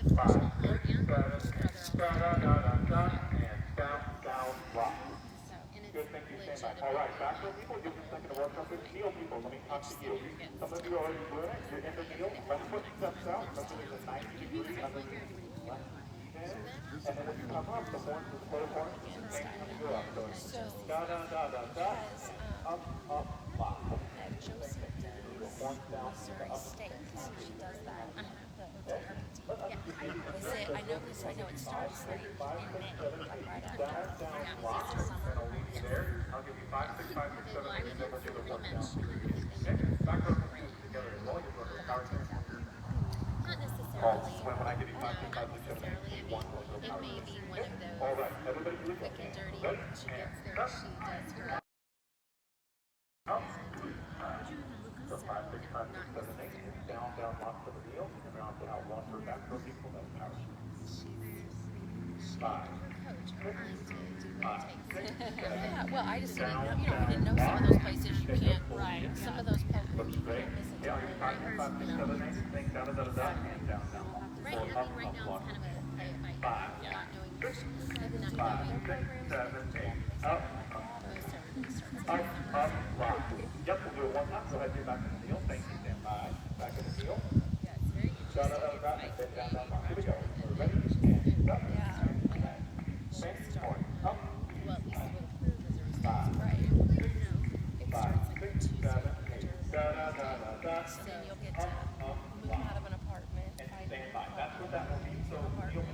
5, 6, 7, 8, da, da, da, da, da, and down, down, rock. Good, thank you, stand by. All right, back row people, give me a second to work up this kneel people. Let me talk to you. Some of you are already doing it. You're in the kneel. Left foot steps out. Remember, there's a 90-degree underneath left shin. And then if you come up, the horns, the slow horns, the same time you go up. So it's da, da, da, da, da, up, up, lock. Horns down, up. I know this. I know it starts like in May, like right after. I'll give you 5, 6, 5, 6, 7, 8, 7, 8, 7, 1 down. Okay, back row together as well. You're going to power through. Not necessarily. When I give you 5, 6, 5, 6, 7, 8, 1 will go It power may be one of those all right, everybody listen. quick and dirty. She gets there. She does her. So 5, 6, 5, 6, 7, 8. Down, down, lock for the wheel. And then I'll put out 1 for back row people. That's power. 5. Yeah, well, I just didn't know. We didn't know some of those places you can't. Right. Some of those places you can't listen to. I heard, right now it's kind of a not knowing not knowing programs. Up, up, lock. Yep, we'll do it one time. Go ahead, get back in the heel. Thank you, stand by. Back in the heel. Yeah, it's very Down, interesting. down, down, down, down, down, down. Here we go. We're ready. And up. Yeah. Same point. Up. Well, at least it will prove as a result. 5, Right. It 5, starts like 6, 7, 8. Da, da, da, da, da. then you'll get to move out of an apartment, And find stand an by. That's what that will be. So you'll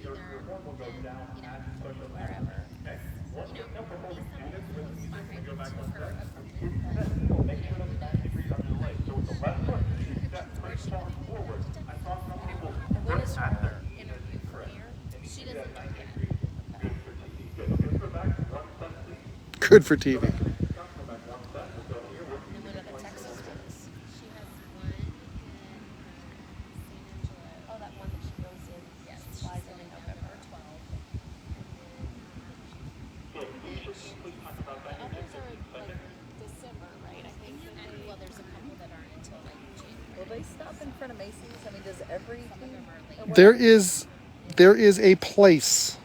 your horn will go down as you push it back. Okay. Once you know before we do this with the music, we go back 1 step. Make sure that's 90 degrees on your leg. So with the left foot, you step straight forward. I saw some people what is at her there. interview for here? She doesn't do that. Good for back. 1 step, please. Good for TV. And what are the Texas ones? She has one in San Angelo. Oh, that one that she goes in. Yes, flies in November 12th. Good. You should please talk about that. Others are like December, right? I think. And well, there's a couple that aren't until like January. Will they stop in front of Macy's? I mean, does every There is a place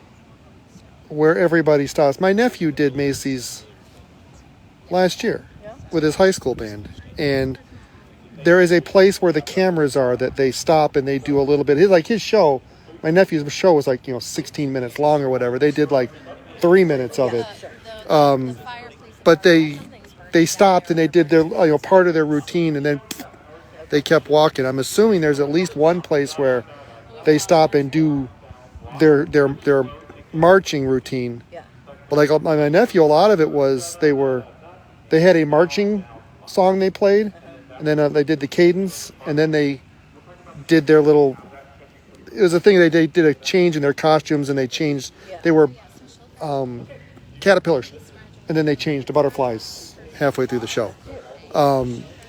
where everybody stops. My nephew did Macy's last year with his high school band, and there is a place where the cameras are that they stop and they do a little bit. His show, my nephew's show was like 16 minutes long or whatever. They did like 3 minutes of it, The fire police. but they stopped and they did their part of their routine, and then they kept walking. I'm assuming there's at least one place where they stop and do their marching routine. Yeah. But like my nephew, a lot of it was they had a marching song they played, and then they did the cadence, and then they did their little. It was a thing they did a change in their costumes, and they changed. They were caterpillars, and then they changed to butterflies halfway through the show.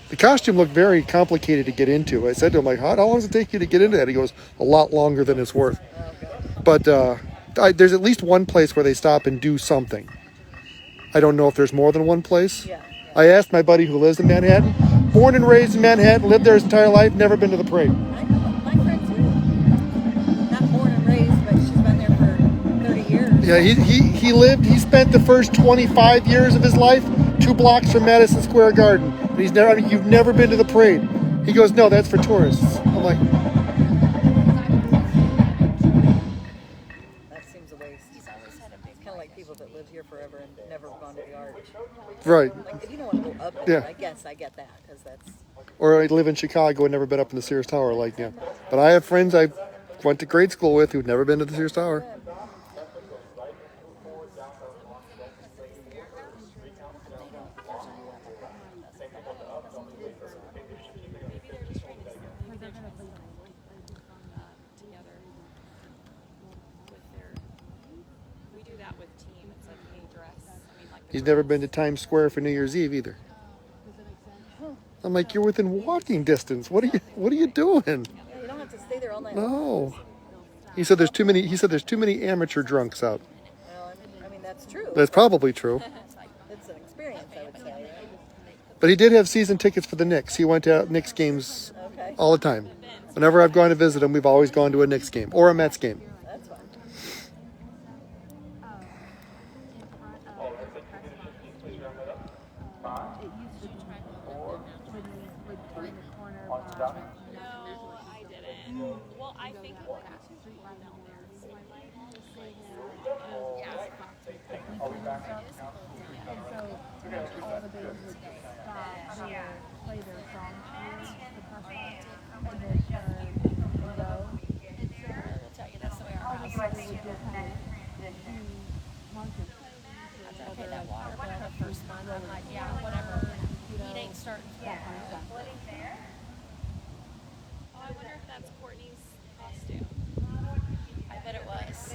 The costume looked very complicated to get into. I said to him, like, how long does it take you to get into that? He goes, a lot longer than it's worth. But there's at least one place where they stop and do something. I don't know if there's more than one place. Yeah. I asked my buddy who lives in Manhattan, born and raised in Manhattan, lived there his entire life, never been to the parade. I know my friend too. Not born and raised, but she's been there for 30 years. Yeah, he spent the first 25 years of his life 2 blocks from Madison Square Garden. And you've never been to the parade. He goes, no, that's for tourists. I'm like, That seems a waste. It's kind of like people that live here forever and never gone to the arch. right. Like, if you don't want to go up there, Yeah. I guess I get that, because that's... Or I live in Chicago and never been up in the Sears Tower. But I have friends I went to grade school with who've never been to the Sears Tower. He's never been to Times Square for New Year's Eve either. I'm like, you're within walking distance. What are you doing? Yeah, you don't have to stay there all night long. No. He said there's too many amateur drunks out. Well, I mean, that's true. That's probably true. It's an experience, I would say. But he did have season tickets for the Knicks. He went to Knicks games Okay. all the time. Whenever I've gone to visit him, we've always gone to a Knicks game or a Mets game. That's fun. No, I didn't. Well, I think it would have to be down there. So I might just like, yeah. Are we back? And so all the babies would stop here, play their songs here, the press and then turn and go. I will tell you, that's the way our house is. They would just have market. After I paid that water bill the first month, I'm like, yeah, whatever. Heat ain't starting tomorrow. Oh, I wonder if that's Courtney's costume. I bet it was.